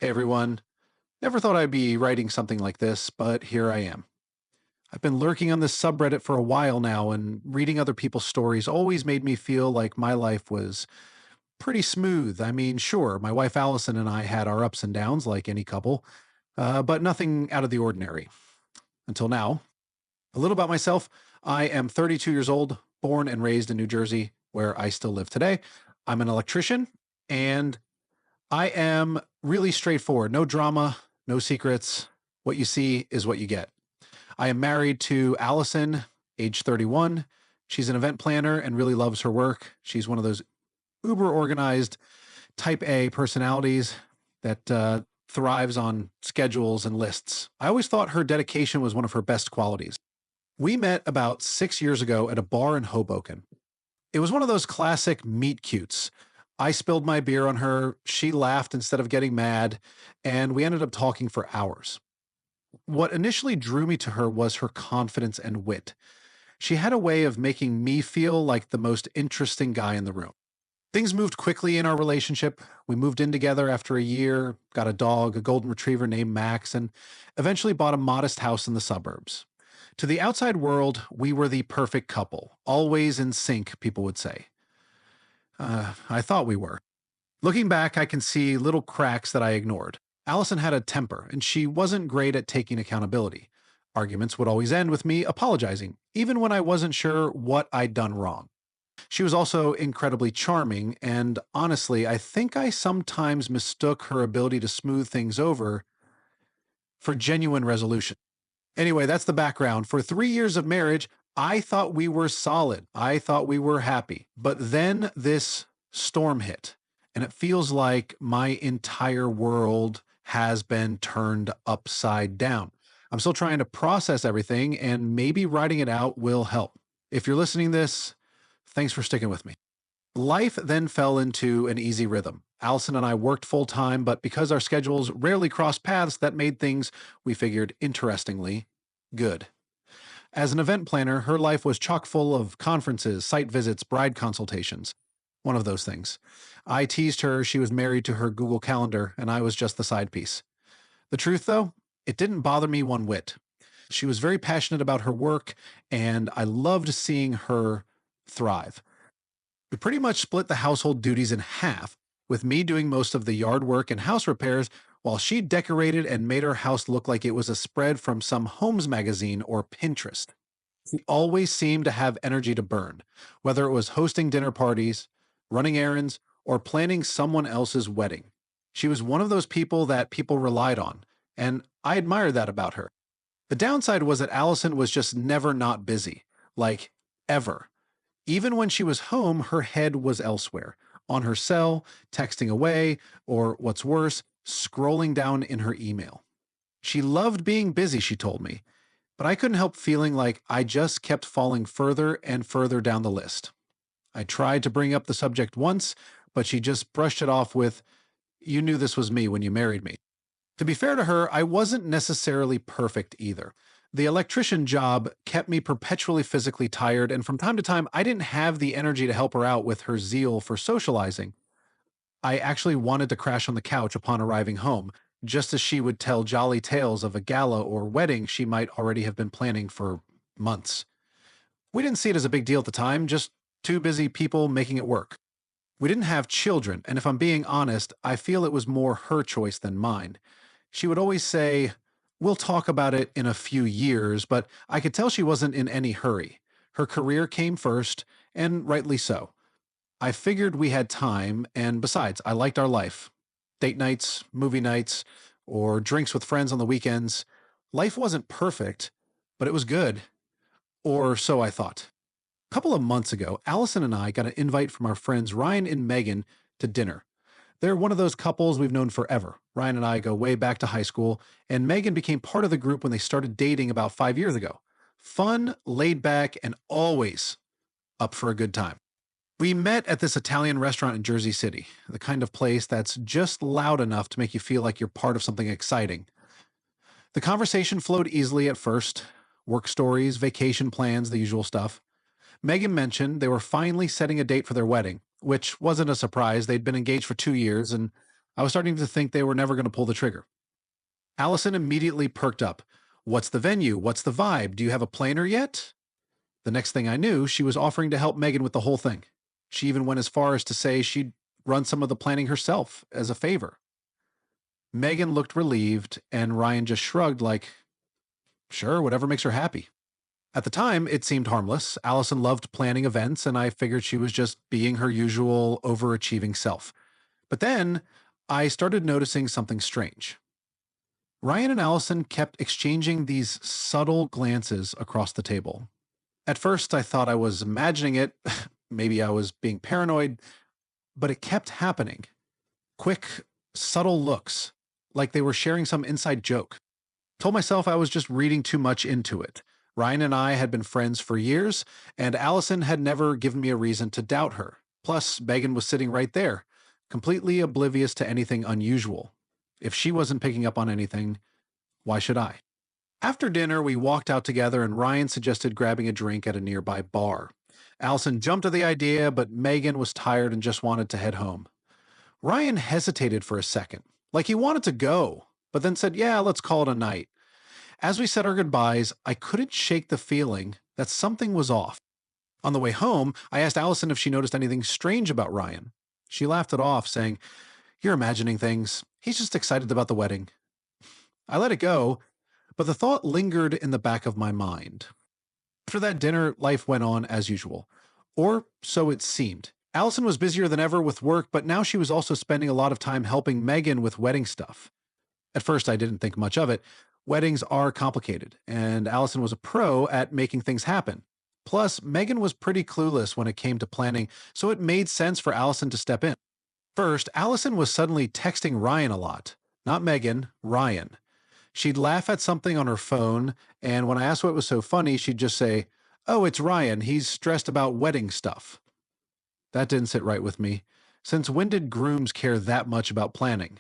Hey everyone. Never thought I'd be writing something like this, but here I am. I've been lurking on this subreddit for a while now, and reading other people's stories always made me feel like my life was pretty smooth. I mean, sure, my wife Allison and I had our ups and downs like any couple, but nothing out of the ordinary. Until now. A little about myself. I am 32 years old, born and raised in New Jersey, where I still live today. I'm an electrician, and I am really straightforward. No drama, no secrets. What you see is what you get. I am married to Allison, age 31. She's an event planner and really loves her work. She's one of those uber organized type A personalities that thrives on schedules and lists. I always thought her dedication was one of her best qualities. We met about 6 years ago at a bar in Hoboken. It was one of those classic meet cutes. I spilled my beer on her, she laughed instead of getting mad, and we ended up talking for hours. What initially drew me to her was her confidence and wit. She had a way of making me feel like the most interesting guy in the room. Things moved quickly in our relationship. We moved in together after a year, got a dog, a golden retriever named Max, and eventually bought a modest house in the suburbs. To the outside world, we were the perfect couple, always in sync, people would say. I thought we were. Looking back, I can see little cracks that I ignored. Allison had a temper, and she wasn't great at taking accountability. Arguments would always end with me apologizing, even when I wasn't sure what I'd done wrong. She was also incredibly charming, and honestly, I think I sometimes mistook her ability to smooth things over for genuine resolution. Anyway, that's the background. For 3 years of marriage, I thought we were solid. I thought we were happy. But then this storm hit, and it feels like my entire world has been turned upside down. I'm still trying to process everything, and maybe writing it out will help. If you're listening to this, thanks for sticking with me. Life then fell into an easy rhythm. Allison and I worked full time, but because our schedules rarely crossed paths, that made things, we figured interestingly, good. As an event planner, her life was chock full of conferences, site visits, bride consultations. One of those things. I teased her she was married to her Google Calendar, and I was just the side piece. The truth, though, it didn't bother me one whit. She was very passionate about her work, and I loved seeing her thrive. We pretty much split the household duties in half, with me doing most of the yard work and house repairs, while she decorated and made her house look like it was a spread from some Homes magazine or Pinterest. She always seemed to have energy to burn, whether it was hosting dinner parties, running errands, or planning someone else's wedding. She was one of those people that people relied on, and I admired that about her. The downside was that Allison was just never not busy, like ever. Even when she was home, her head was elsewhere, on her cell, texting away, or what's worse, scrolling down in her email. She loved being busy, she told me, but I couldn't help feeling like I just kept falling further and further down the list. I tried to bring up the subject once, but she just brushed it off with, "You knew this was me when you married me." To be fair to her, I wasn't necessarily perfect either. The electrician job kept me perpetually physically tired, and from time to time, I didn't have the energy to help her out with her zeal for socializing. I actually wanted to crash on the couch upon arriving home, just as she would tell jolly tales of a gala or wedding she might already have been planning for months. We didn't see it as a big deal at the time, just two busy people making it work. We didn't have children, and if I'm being honest, I feel it was more her choice than mine. She would always say, "We'll talk about it in a few years," but I could tell she wasn't in any hurry. Her career came first, and rightly so. I figured we had time, and besides, I liked our life. Date nights, movie nights, or drinks with friends on the weekends. Life wasn't perfect, but it was good. Or so I thought. A couple of months ago, Allison and I got an invite from our friends Ryan and Megan to dinner. They're one of those couples we've known forever. Ryan and I go way back to high school, and Megan became part of the group when they started dating about 5 years ago. Fun, laid back, and always up for a good time. We met at this Italian restaurant in Jersey City, the kind of place that's just loud enough to make you feel like you're part of something exciting. The conversation flowed easily at first, work stories, vacation plans, the usual stuff. Megan mentioned they were finally setting a date for their wedding, which wasn't a surprise. They'd been engaged for 2 years, and I was starting to think they were never going to pull the trigger. Allison immediately perked up. What's the venue? What's the vibe? Do you have a planner yet? The next thing I knew, she was offering to help Megan with the whole thing. She even went as far as to say she'd run some of the planning herself as a favor. Megan looked relieved, and Ryan just shrugged, like, sure, whatever makes her happy. At the time, it seemed harmless. Allison loved planning events, and I figured she was just being her usual overachieving self. But then I started noticing something strange. Ryan and Allison kept exchanging these subtle glances across the table. At first, I thought I was imagining it. Maybe I was being paranoid, but it kept happening. Quick, subtle looks, like they were sharing some inside joke. Told myself I was just reading too much into it. Ryan and I had been friends for years, and Allison had never given me a reason to doubt her. Plus, Megan was sitting right there, completely oblivious to anything unusual. If she wasn't picking up on anything, why should I? After dinner, we walked out together, and Ryan suggested grabbing a drink at a nearby bar. Allison jumped at the idea, but Megan was tired and just wanted to head home. Ryan hesitated for a second, like he wanted to go, but then said, yeah, let's call it a night. As we said our goodbyes, I couldn't shake the feeling that something was off. On the way home, I asked Allison if she noticed anything strange about Ryan. She laughed it off, saying, you're imagining things. He's just excited about the wedding. I let it go, but the thought lingered in the back of my mind. After that dinner, life went on as usual. Or so it seemed. Allison was busier than ever with work, but now she was also spending a lot of time helping Megan with wedding stuff. At first, I didn't think much of it. Weddings are complicated, and Allison was a pro at making things happen. Plus, Megan was pretty clueless when it came to planning, so it made sense for Allison to step in. First, Allison was suddenly texting Ryan a lot. Not Megan, Ryan. She'd laugh at something on her phone, and when I asked what was so funny, she'd just say, oh, it's Ryan. He's stressed about wedding stuff. That didn't sit right with me. Since when did grooms care that much about planning?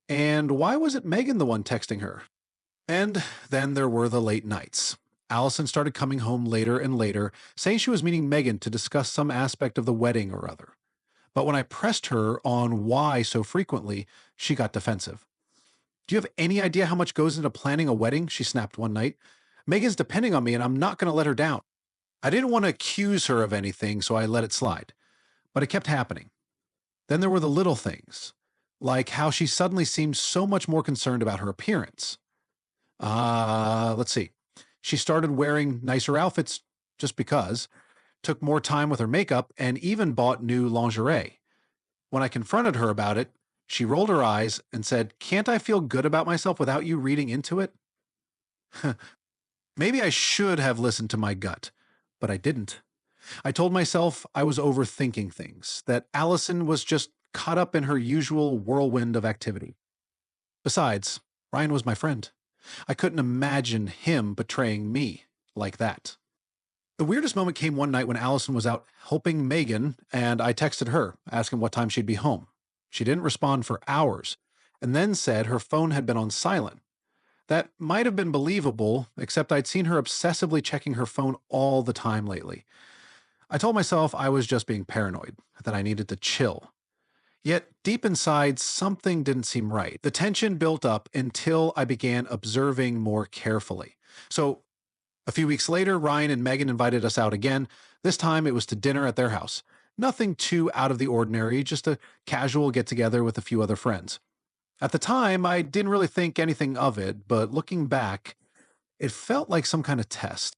And why was it Megan the one texting her? And then there were the late nights. Allison started coming home later and later, saying she was meeting Megan to discuss some aspect of the wedding or other. But when I pressed her on why so frequently, she got defensive. Do you have any idea how much goes into planning a wedding? She snapped one night. Megan's depending on me, and I'm not going to let her down. I didn't want to accuse her of anything, so I let it slide. But it kept happening. Then there were the little things, like how she suddenly seemed so much more concerned about her appearance. Let's see. She started wearing nicer outfits just because, took more time with her makeup, and even bought new lingerie. When I confronted her about it, she rolled her eyes and said, can't I feel good about myself without you reading into it? Maybe I should have listened to my gut, but I didn't. I told myself I was overthinking things, that Allison was just caught up in her usual whirlwind of activity. Besides, Ryan was my friend. I couldn't imagine him betraying me like that. The weirdest moment came one night when Allison was out helping Megan, and I texted her, asking what time she'd be home. She didn't respond for hours, and then said her phone had been on silent. That might have been believable, except I'd seen her obsessively checking her phone all the time lately. I told myself I was just being paranoid, that I needed to chill. Yet, deep inside, something didn't seem right. The tension built up until I began observing more carefully. So, a few weeks later, Ryan and Megan invited us out again. This time it was to dinner at their house. Nothing too out of the ordinary, just a casual get-together with a few other friends. At the time, I didn't really think anything of it, but looking back, it felt like some kind of test.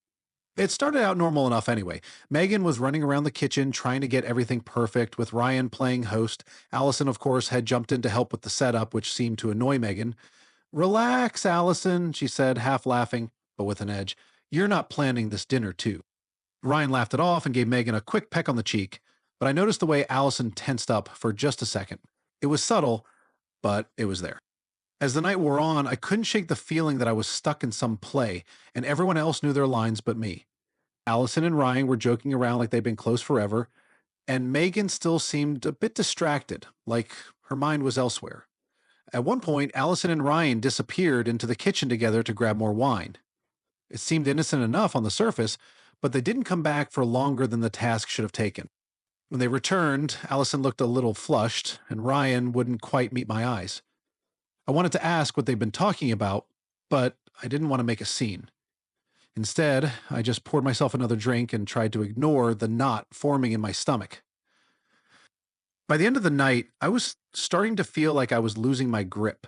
It started out normal enough anyway. Megan was running around the kitchen trying to get everything perfect, with Ryan playing host. Allison, of course, had jumped in to help with the setup, which seemed to annoy Megan. Relax, Allison, she said, half laughing, but with an edge. You're not planning this dinner, too. Ryan laughed it off and gave Megan a quick peck on the cheek, but I noticed the way Allison tensed up for just a second. It was subtle, but it was there. As the night wore on, I couldn't shake the feeling that I was stuck in some play, and everyone else knew their lines but me. Allison and Ryan were joking around like they'd been close forever, and Megan still seemed a bit distracted, like her mind was elsewhere. At one point, Allison and Ryan disappeared into the kitchen together to grab more wine. It seemed innocent enough on the surface, but they didn't come back for longer than the task should have taken. When they returned, Allison looked a little flushed, and Ryan wouldn't quite meet my eyes. I wanted to ask what they'd been talking about, but I didn't want to make a scene. Instead, I just poured myself another drink and tried to ignore the knot forming in my stomach. By the end of the night, I was starting to feel like I was losing my grip.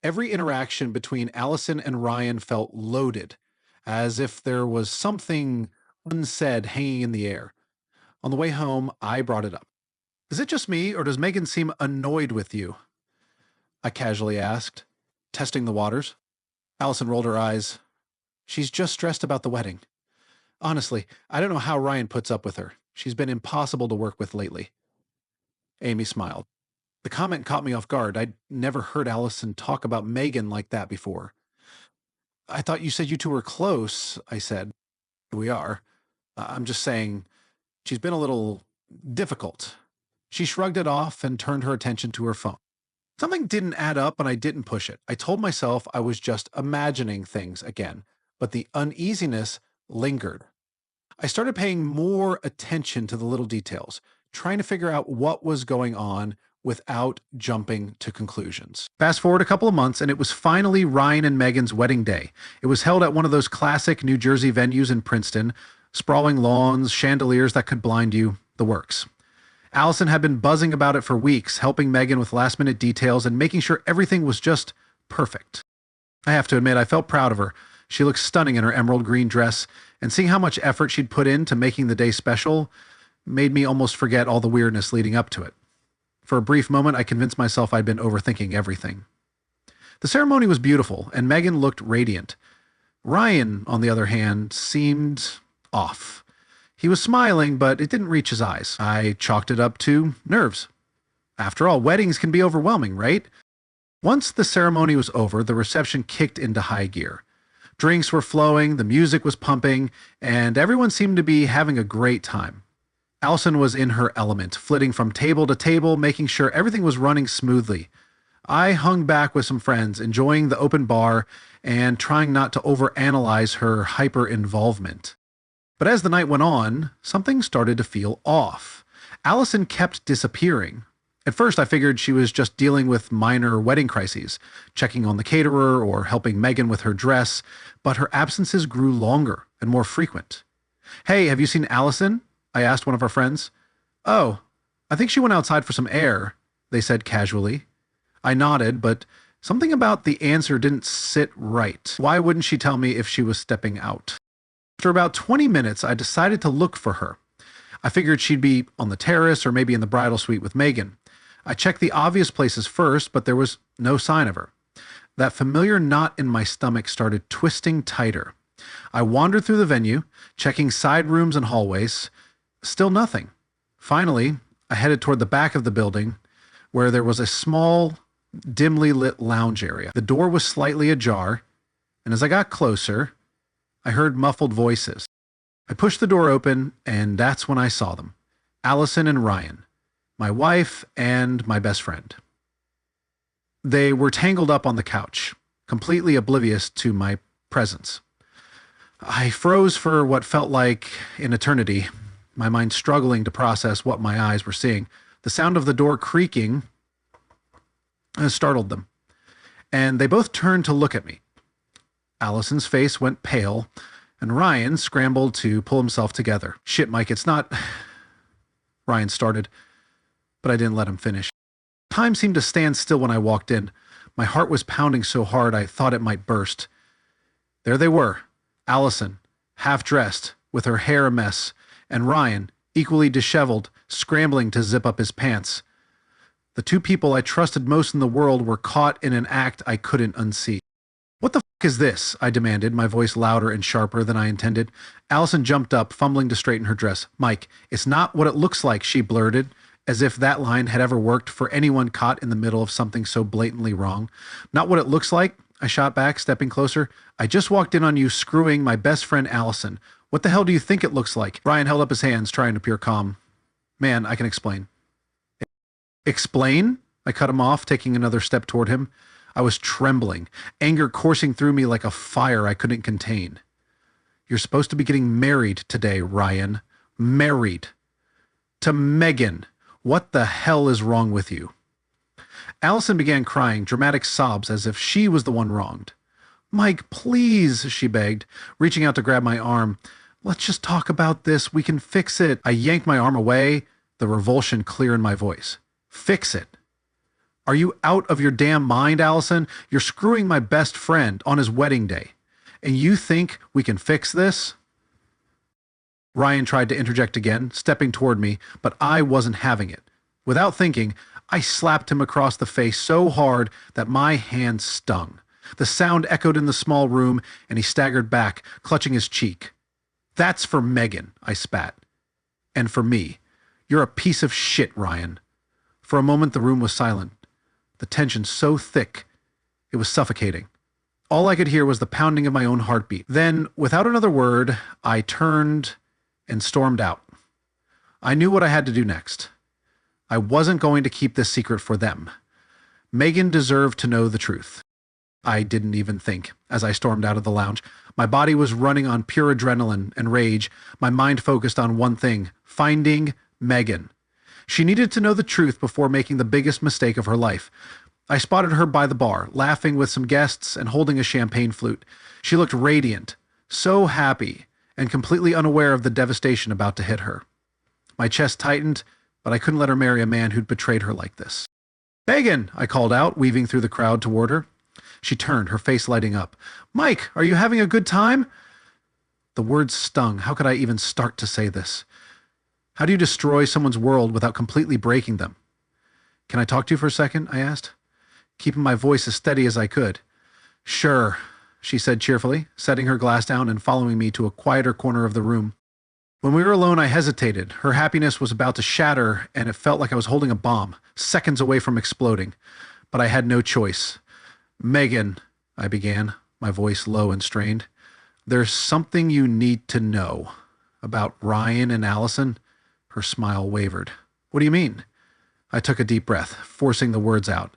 Every interaction between Allison and Ryan felt loaded, as if there was something unsaid hanging in the air. On the way home, I brought it up. Is it just me, or does Megan seem annoyed with you? I casually asked, testing the waters. Allison rolled her eyes. She's just stressed about the wedding. Honestly, I don't know how Ryan puts up with her. She's been impossible to work with lately. Amy smiled. The comment caught me off guard. I'd never heard Allison talk about Megan like that before. I thought you said you two were close, I said. We are. I'm just saying, she's been a little difficult. She shrugged it off and turned her attention to her phone. Something didn't add up and I didn't push it. I told myself I was just imagining things again, but the uneasiness lingered. I started paying more attention to the little details, trying to figure out what was going on without jumping to conclusions. Fast forward a couple of months, and it was finally Ryan and Megan's wedding day. It was held at one of those classic New Jersey venues in Princeton, sprawling lawns, chandeliers that could blind you, the works. Allison had been buzzing about it for weeks, helping Megan with last-minute details and making sure everything was just perfect. I have to admit, I felt proud of her. She looked stunning in her emerald green dress, and seeing how much effort she'd put into making the day special made me almost forget all the weirdness leading up to it. For a brief moment, I convinced myself I'd been overthinking everything. The ceremony was beautiful, and Megan looked radiant. Ryan, on the other hand, seemed off. He was smiling, but it didn't reach his eyes. I chalked it up to nerves. After all, weddings can be overwhelming, right? Once the ceremony was over, the reception kicked into high gear. Drinks were flowing, the music was pumping, and everyone seemed to be having a great time. Allison was in her element, flitting from table to table, making sure everything was running smoothly. I hung back with some friends, enjoying the open bar and trying not to overanalyze her hyper-involvement. But as the night went on, something started to feel off. Allison kept disappearing. At first, I figured she was just dealing with minor wedding crises, checking on the caterer or helping Megan with her dress, but her absences grew longer and more frequent. "Hey, have you seen Allison?" I asked one of our friends. "Oh, I think she went outside for some air," they said casually. I nodded, but something about the answer didn't sit right. Why wouldn't she tell me if she was stepping out? After about 20 minutes, I decided to look for her. I figured she'd be on the terrace or maybe in the bridal suite with Megan. I checked the obvious places first, but there was no sign of her. That familiar knot in my stomach started twisting tighter. I wandered through the venue, checking side rooms and hallways. Still nothing. Finally, I headed toward the back of the building, where there was a small, dimly lit lounge area. The door was slightly ajar, and as I got closer, I heard muffled voices. I pushed the door open, and that's when I saw them. Allison and Ryan, my wife and my best friend. They were tangled up on the couch, completely oblivious to my presence. I froze for what felt like an eternity, my mind struggling to process what my eyes were seeing. The sound of the door creaking startled them, and they both turned to look at me. Allison's face went pale, and Ryan scrambled to pull himself together. "Shit, Mike, it's not..." Ryan started, but I didn't let him finish. Time seemed to stand still when I walked in. My heart was pounding so hard I thought it might burst. There they were, Allison, half-dressed, with her hair a mess, and Ryan, equally disheveled, scrambling to zip up his pants. The two people I trusted most in the world were caught in an act I couldn't unsee. "What the f*** is this?" I demanded, my voice louder and sharper than I intended. Allison jumped up, fumbling to straighten her dress. "Mike, it's not what it looks like," she blurted, as if that line had ever worked for anyone caught in the middle of something so blatantly wrong. "Not what it looks like?" I shot back, stepping closer. "I just walked in on you screwing my best friend Allison. What the hell do you think it looks like?" Ryan held up his hands, trying to appear calm. "Man, I can explain." "Explain?" I cut him off, taking another step toward him. I was trembling, anger coursing through me like a fire I couldn't contain. "You're supposed to be getting married today, Ryan. Married." To Megan. What the hell is wrong with you? Allison began crying, dramatic sobs as if she was the one wronged. Mike, please, she begged, reaching out to grab my arm. Let's just talk about this. We can fix it. I yanked my arm away, the revulsion clear in my voice. Fix it? Are you out of your damn mind, Allison? You're screwing my best friend on his wedding day. And you think we can fix this? Ryan tried to interject again, stepping toward me, but I wasn't having it. Without thinking, I slapped him across the face so hard that my hand stung. The sound echoed in the small room, and he staggered back, clutching his cheek. That's for Megan, I spat. And for me. You're a piece of shit, Ryan. For a moment, the room was silent. The tension so thick, it was suffocating. All I could hear was the pounding of my own heartbeat. Then, without another word, I turned and stormed out. I knew what I had to do next. I wasn't going to keep this secret for them. Megan deserved to know the truth. I didn't even think as I stormed out of the lounge. My body was running on pure adrenaline and rage, my mind focused on one thing, finding Megan. She needed to know the truth before making the biggest mistake of her life. I spotted her by the bar, laughing with some guests and holding a champagne flute. She looked radiant, so happy, and completely unaware of the devastation about to hit her. My chest tightened, but I couldn't let her marry a man who'd betrayed her like this. Megan, I called out, weaving through the crowd toward her. She turned, her face lighting up. Mike, are you having a good time? The words stung. How could I even start to say this? How do you destroy someone's world without completely breaking them? Can I talk to you for a second? I asked, keeping my voice as steady as I could. Sure, she said cheerfully, setting her glass down and following me to a quieter corner of the room. When we were alone, I hesitated. Her happiness was about to shatter, and it felt like I was holding a bomb, seconds away from exploding. But I had no choice. Megan, I began, my voice low and strained. There's something you need to know about Ryan and Allison. Her smile wavered. What do you mean? I took a deep breath, forcing the words out.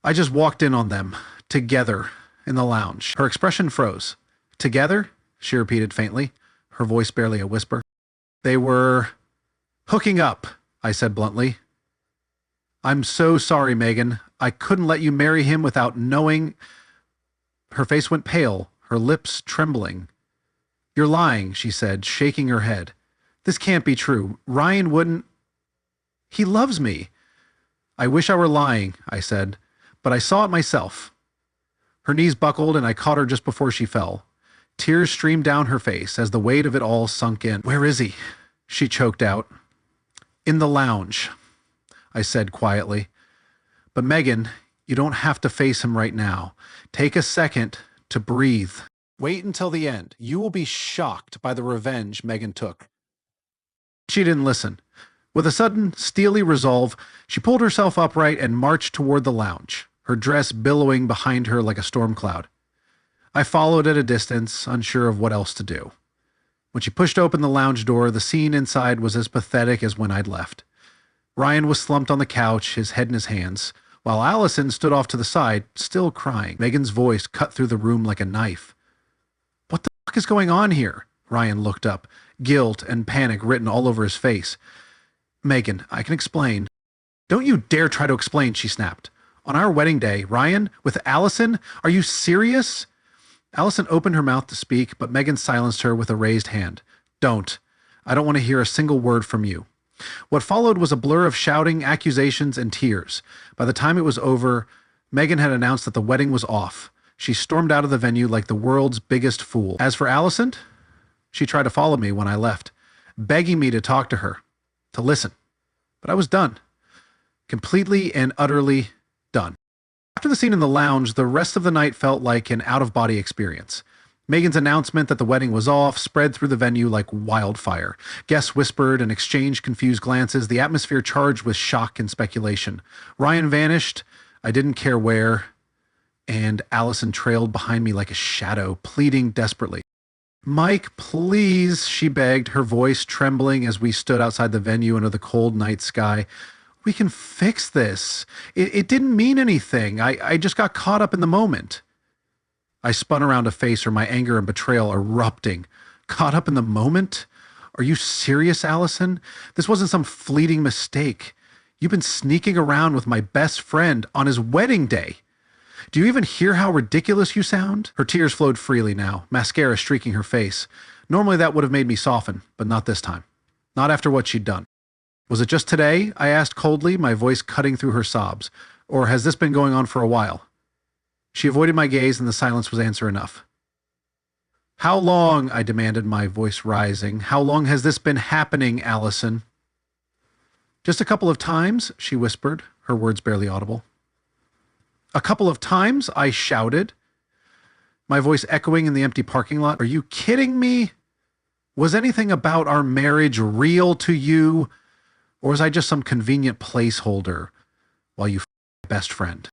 I just walked in on them, together, in the lounge. Her expression froze. Together? She repeated faintly, her voice barely a whisper. They were hooking up, I said bluntly. I'm so sorry, Megan. I couldn't let you marry him without knowing. Her face went pale, her lips trembling. You're lying, she said, shaking her head. This can't be true. Ryan wouldn't. He loves me. I wish I were lying, I said, but I saw it myself. Her knees buckled and I caught her just before she fell. Tears streamed down her face as the weight of it all sunk in. Where is he? She choked out. In the lounge, I said quietly. But Megan, you don't have to face him right now. Take a second to breathe. Wait until the end. You will be shocked by the revenge Megan took. She didn't listen. With a sudden, steely resolve, she pulled herself upright and marched toward the lounge, her dress billowing behind her like a storm cloud. I followed at a distance, unsure of what else to do. When she pushed open the lounge door, the scene inside was as pathetic as when I'd left. Ryan was slumped on the couch, his head in his hands, while Allison stood off to the side, still crying. Megan's voice cut through the room like a knife. What the fuck is going on here? Ryan looked up, guilt and panic written all over his face. Megan, I can explain. Don't you dare try to explain, she snapped. On our wedding day, Ryan, with Allison? Are you serious? Allison opened her mouth to speak, but Megan silenced her with a raised hand. Don't. I don't want to hear a single word from you. What followed was a blur of shouting, accusations, and tears. By the time it was over, Megan had announced that the wedding was off. She stormed out of the venue like the world's biggest fool. As for Allison, she tried to follow me when I left, begging me to talk to her, to listen. But I was done. Completely and utterly done. After the scene in the lounge, the rest of the night felt like an out-of-body experience. Megan's announcement that the wedding was off spread through the venue like wildfire. Guests whispered and exchanged confused glances, the atmosphere charged with shock and speculation. Ryan vanished, I didn't care where, and Allison trailed behind me like a shadow, pleading desperately. Mike, please, she begged, her voice trembling as we stood outside the venue under the cold night sky. We can fix this. It didn't mean anything. I just got caught up in the moment. I spun around to face her, my anger and betrayal erupting. Caught up in the moment? Are you serious, Allison? This wasn't some fleeting mistake. You've been sneaking around with my best friend on his wedding day. Do you even hear how ridiculous you sound? Her tears flowed freely now, mascara streaking her face. Normally that would have made me soften, but not this time. Not after what she'd done. Was it just today? I asked coldly, my voice cutting through her sobs. Or has this been going on for a while? She avoided my gaze, and the silence was answer enough. How long, I demanded, my voice rising, how long has this been happening, Allison? Just a couple of times, she whispered, her words barely audible. A couple of times, I shouted, my voice echoing in the empty parking lot. Are you kidding me? Was anything about our marriage real to you? Or was I just some convenient placeholder while you my best friend?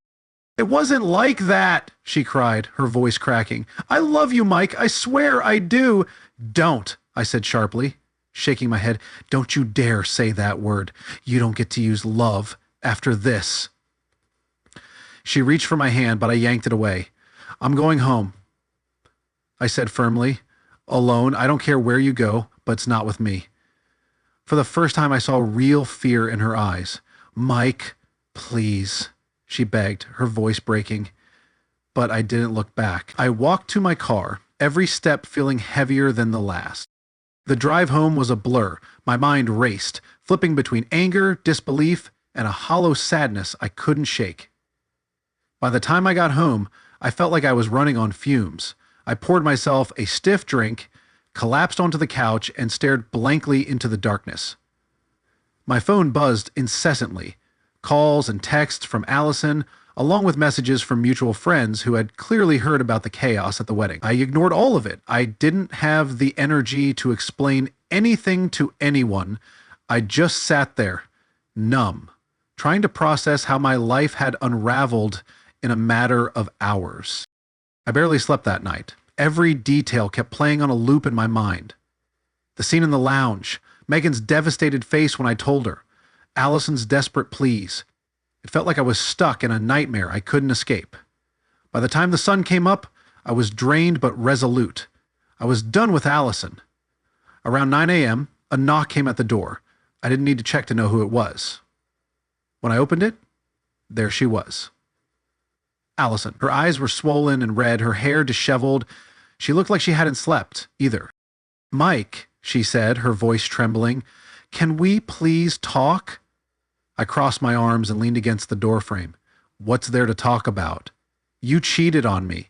It wasn't like that, she cried, her voice cracking. I love you, Mike. I swear I do. Don't, I said sharply, shaking my head. Don't you dare say that word. You don't get to use love after this. She reached for my hand, but I yanked it away. I'm going home, I said firmly. Alone. I don't care where you go, but it's not with me. For the first time, I saw real fear in her eyes. Mike, please, she begged, her voice breaking. But I didn't look back. I walked to my car, every step feeling heavier than the last. The drive home was a blur. My mind raced, flipping between anger, disbelief, and a hollow sadness I couldn't shake. By the time I got home, I felt like I was running on fumes. I poured myself a stiff drink, collapsed onto the couch, and stared blankly into the darkness. My phone buzzed incessantly, calls and texts from Allison, along with messages from mutual friends who had clearly heard about the chaos at the wedding. I ignored all of it. I didn't have the energy to explain anything to anyone. I just sat there, numb, trying to process how my life had unraveled in a matter of hours. I barely slept that night. Every detail kept playing on a loop in my mind. The scene in the lounge, Megan's devastated face when I told her, Allison's desperate pleas. It felt like I was stuck in a nightmare I couldn't escape. By the time the sun came up, I was drained but resolute. I was done with Allison. Around 9 a.m., a knock came at the door. I didn't need to check to know who it was. When I opened it, there she was. Allison. Her eyes were swollen and red, her hair disheveled. She looked like she hadn't slept, either. Mike, she said, her voice trembling, can we please talk? I crossed my arms and leaned against the doorframe. What's there to talk about? You cheated on me.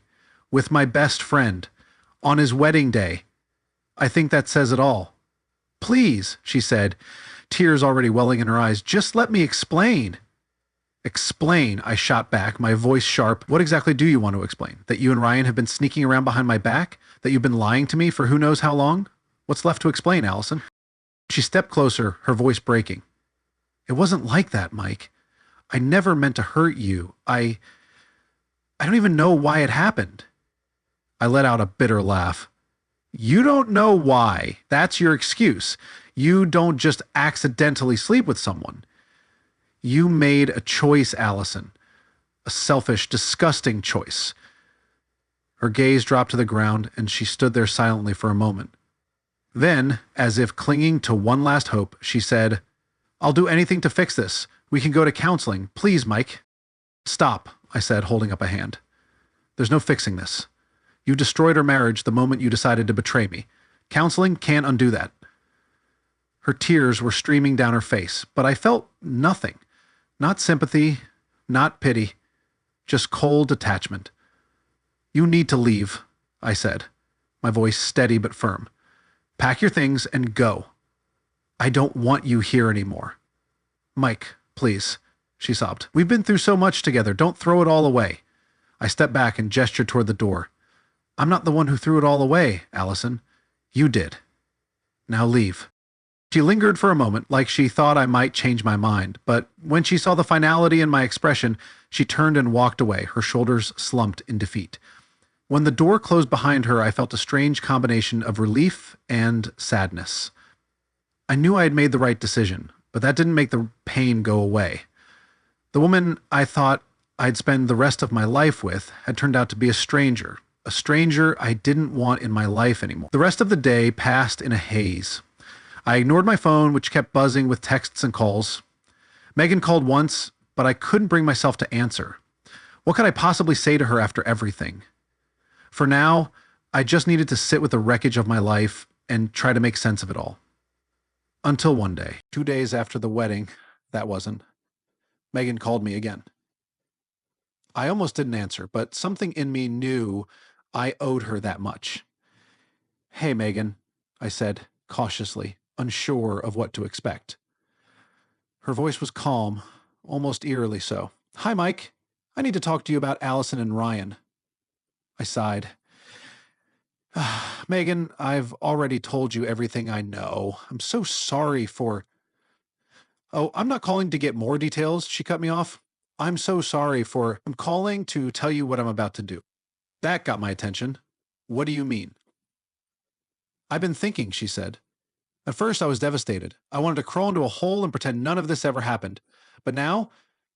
With my best friend. On his wedding day. I think that says it all. Please, she said, tears already welling in her eyes, just let me explain. Explain, I shot back, my voice sharp. What exactly do you want to explain? That you and Ryan have been sneaking around behind my back? That you've been lying to me for who knows how long? What's left to explain, Allison? She stepped closer, her voice breaking. It wasn't like that, Mike. I never meant to hurt you. I don't even know why it happened. I let out a bitter laugh. You don't know why. That's your excuse. You don't just accidentally sleep with someone. You made a choice, Allison. A selfish, disgusting choice. Her gaze dropped to the ground, and she stood there silently for a moment. Then, as if clinging to one last hope, she said, I'll do anything to fix this. We can go to counseling. Please, Mike. Stop, I said, holding up a hand. There's no fixing this. You destroyed our marriage the moment you decided to betray me. Counseling can't undo that. Her tears were streaming down her face, but I felt nothing. Not sympathy, not pity, just cold detachment. You need to leave, I said, my voice steady but firm. Pack your things and go. I don't want you here anymore. Mike, please, she sobbed. We've been through so much together. Don't throw it all away. I stepped back and gestured toward the door. I'm not the one who threw it all away, Allison. You did. Now leave. She lingered for a moment, like she thought I might change my mind, but when she saw the finality in my expression, she turned and walked away, her shoulders slumped in defeat. When the door closed behind her, I felt a strange combination of relief and sadness. I knew I had made the right decision, but that didn't make the pain go away. The woman I thought I'd spend the rest of my life with had turned out to be a stranger I didn't want in my life anymore. The rest of the day passed in a haze. I ignored my phone, which kept buzzing with texts and calls. Megan called once, but I couldn't bring myself to answer. What could I possibly say to her after everything? For now, I just needed to sit with the wreckage of my life and try to make sense of it all. Until one day, 2 days after the wedding, that wasn't, Megan called me again. I almost didn't answer, but something in me knew I owed her that much. "Hey, Megan," I said, cautiously, unsure of what to expect. Her voice was calm, almost eerily so. "Hi, Mike. I need to talk to you about Allison and Ryan." I sighed. "Megan, I've already told you everything I know. I'm so sorry for—" "Oh, I'm not calling to get more details," she cut me off. "I'm so sorry for— I'm calling to tell you what I'm about to do." That got my attention. "What do you mean?" "I've been thinking," she said. "At first I was devastated. I wanted to crawl into a hole and pretend none of this ever happened. But now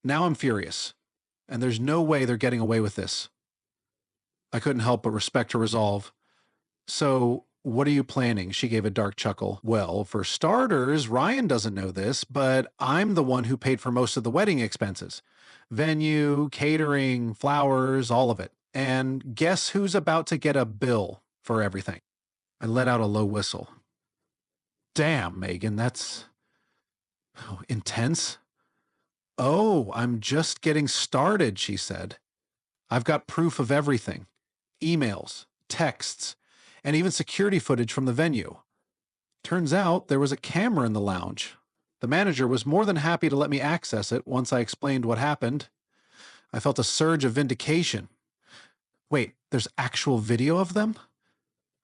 I'm furious. And there's no way they're getting away with this." I couldn't help but respect her resolve. "So, what are you planning?" She gave a dark chuckle. "Well, for starters, Ryan doesn't know this, but I'm the one who paid for most of the wedding expenses. Venue, catering, flowers, all of it. And guess who's about to get a bill for everything?" I let out a low whistle. "Damn, Megan, that's intense." "Oh, I'm just getting started," she said. "I've got proof of everything. Emails, texts, and even security footage from the venue. Turns out there was a camera in the lounge. The manager was more than happy to let me access it once I explained what happened. I felt a surge of vindication. Wait, there's actual video of them?"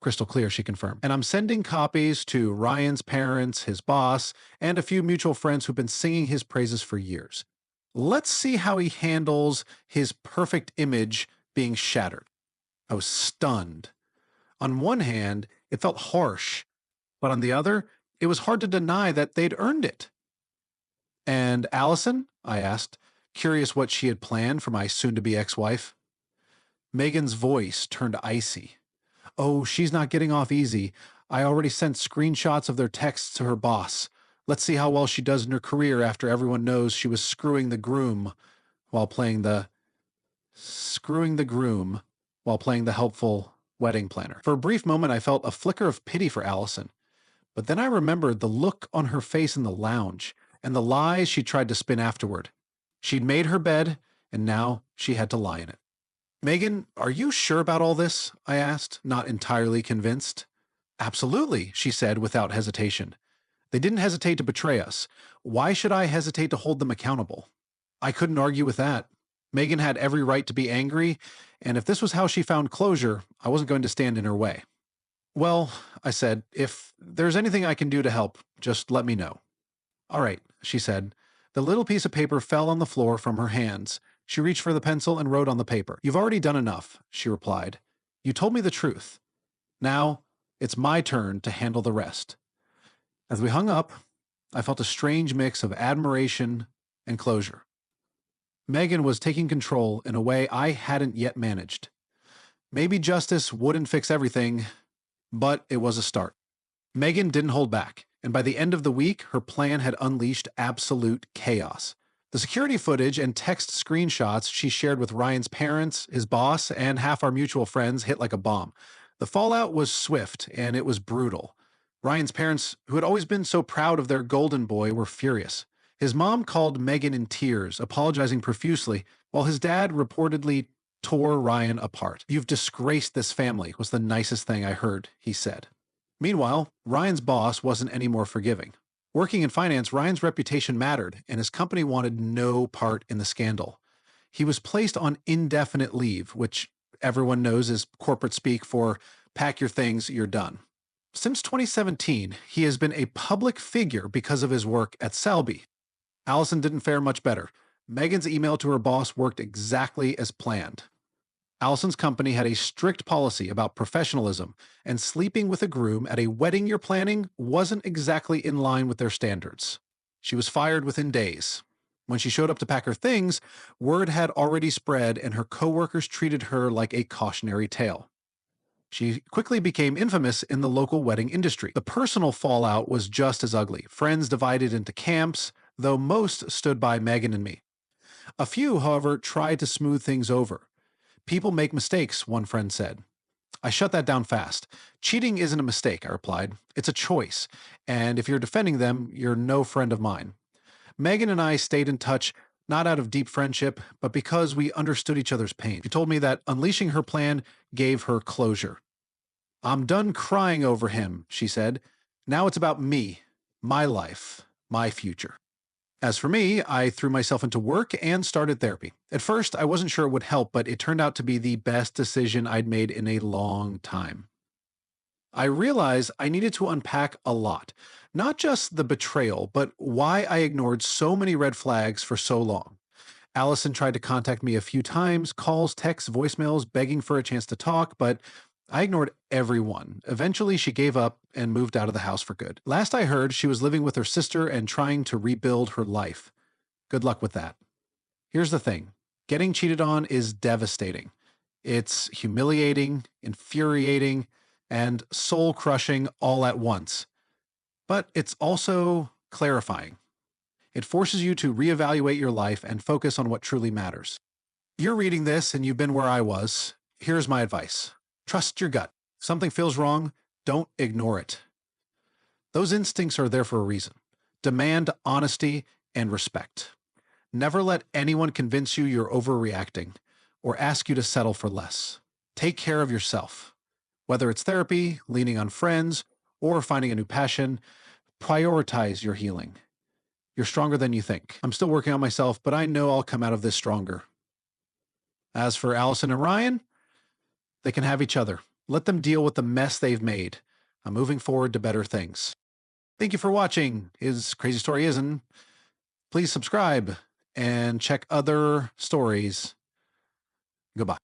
"Crystal clear," she confirmed. "And I'm sending copies to Ryan's parents, his boss, and a few mutual friends who've been singing his praises for years. Let's see how he handles his perfect image being shattered." I was stunned. On one hand, it felt harsh, but on the other, it was hard to deny that they'd earned it. "And Allison?" I asked, curious what she had planned for my soon-to-be ex-wife. Megan's voice turned icy. "Oh, she's not getting off easy. I already sent screenshots of their texts to her boss. Let's see how well she does in her career after everyone knows she was screwing the groom while playing the helpful wedding planner." For a brief moment, I felt a flicker of pity for Allison. But then I remembered the look on her face in the lounge and the lies she tried to spin afterward. She'd made her bed, and now she had to lie in it. "Megan, are you sure about all this?" I asked, not entirely convinced. "Absolutely," she said without hesitation. "They didn't hesitate to betray us. Why should I hesitate to hold them accountable?" I couldn't argue with that. Megan had every right to be angry, and if this was how she found closure, I wasn't going to stand in her way. "Well," I said, "if there's anything I can do to help, just let me know." "All right," she said. The little piece of paper fell on the floor from her hands. She reached for the pencil and wrote on the paper. "You've already done enough," she replied. "You told me the truth. Now, it's my turn to handle the rest." As we hung up, I felt a strange mix of admiration and closure. Megan was taking control in a way I hadn't yet managed. Maybe justice wouldn't fix everything, but it was a start. Megan didn't hold back, and by the end of the week, her plan had unleashed absolute chaos. The security footage and text screenshots she shared with Ryan's parents, his boss, and half our mutual friends hit like a bomb. The fallout was swift, and it was brutal. Ryan's parents, who had always been so proud of their golden boy, were furious. His mom called Megan in tears, apologizing profusely, while his dad reportedly tore Ryan apart. "You've disgraced this family," was the nicest thing I heard he said. Meanwhile, Ryan's boss wasn't any more forgiving. Working in finance, Ryan's reputation mattered, and his company wanted no part in the scandal. He was placed on indefinite leave, which everyone knows is corporate speak for pack your things, you're done. Since 2017, he has been a public figure because of his work at Selby. Allison didn't fare much better. Megan's email to her boss worked exactly as planned. Allison's company had a strict policy about professionalism, and sleeping with a groom at a wedding you're planning wasn't exactly in line with their standards. She was fired within days. When she showed up to pack her things, word had already spread and her coworkers treated her like a cautionary tale. She quickly became infamous in the local wedding industry. The personal fallout was just as ugly. Friends divided into camps, though most stood by Megan and me. A few, however, tried to smooth things over. People make mistakes, one friend said. I shut that down fast. Cheating isn't a mistake, I replied. It's a choice. And if you're defending them, you're no friend of mine. Megan and I stayed in touch, not out of deep friendship, but because we understood each other's pain. She told me that unleashing her plan gave her closure. I'm done crying over him, she said. Now it's about me, my life, my future. As for me, I threw myself into work and started therapy. At first, I wasn't sure it would help, but it turned out to be the best decision I'd made in a long time. I realized I needed to unpack a lot, not just the betrayal, but why I ignored so many red flags for so long. Allison tried to contact me a few times, calls, texts, voicemails, begging for a chance to talk, but I ignored everyone. Eventually, she gave up and moved out of the house for good. Last I heard, she was living with her sister and trying to rebuild her life. Good luck with that. Here's the thing. Getting cheated on is devastating. It's humiliating, infuriating, and soul crushing all at once. But it's also clarifying. It forces you to reevaluate your life and focus on what truly matters. You're reading this and you've been where I was. Here's my advice. Trust your gut. If something feels wrong, don't ignore it. Those instincts are there for a reason. Demand honesty and respect. Never let anyone convince you you're overreacting or ask you to settle for less. Take care of yourself. Whether it's therapy, leaning on friends, or finding a new passion, prioritize your healing. You're stronger than you think. I'm still working on myself, but I know I'll come out of this stronger. As for Allison and Ryan, they can have each other. Let them deal with the mess they've made. I'm moving forward to better things. Thank you for watching His Crazy Story Isn't. Please subscribe and check other stories. Goodbye.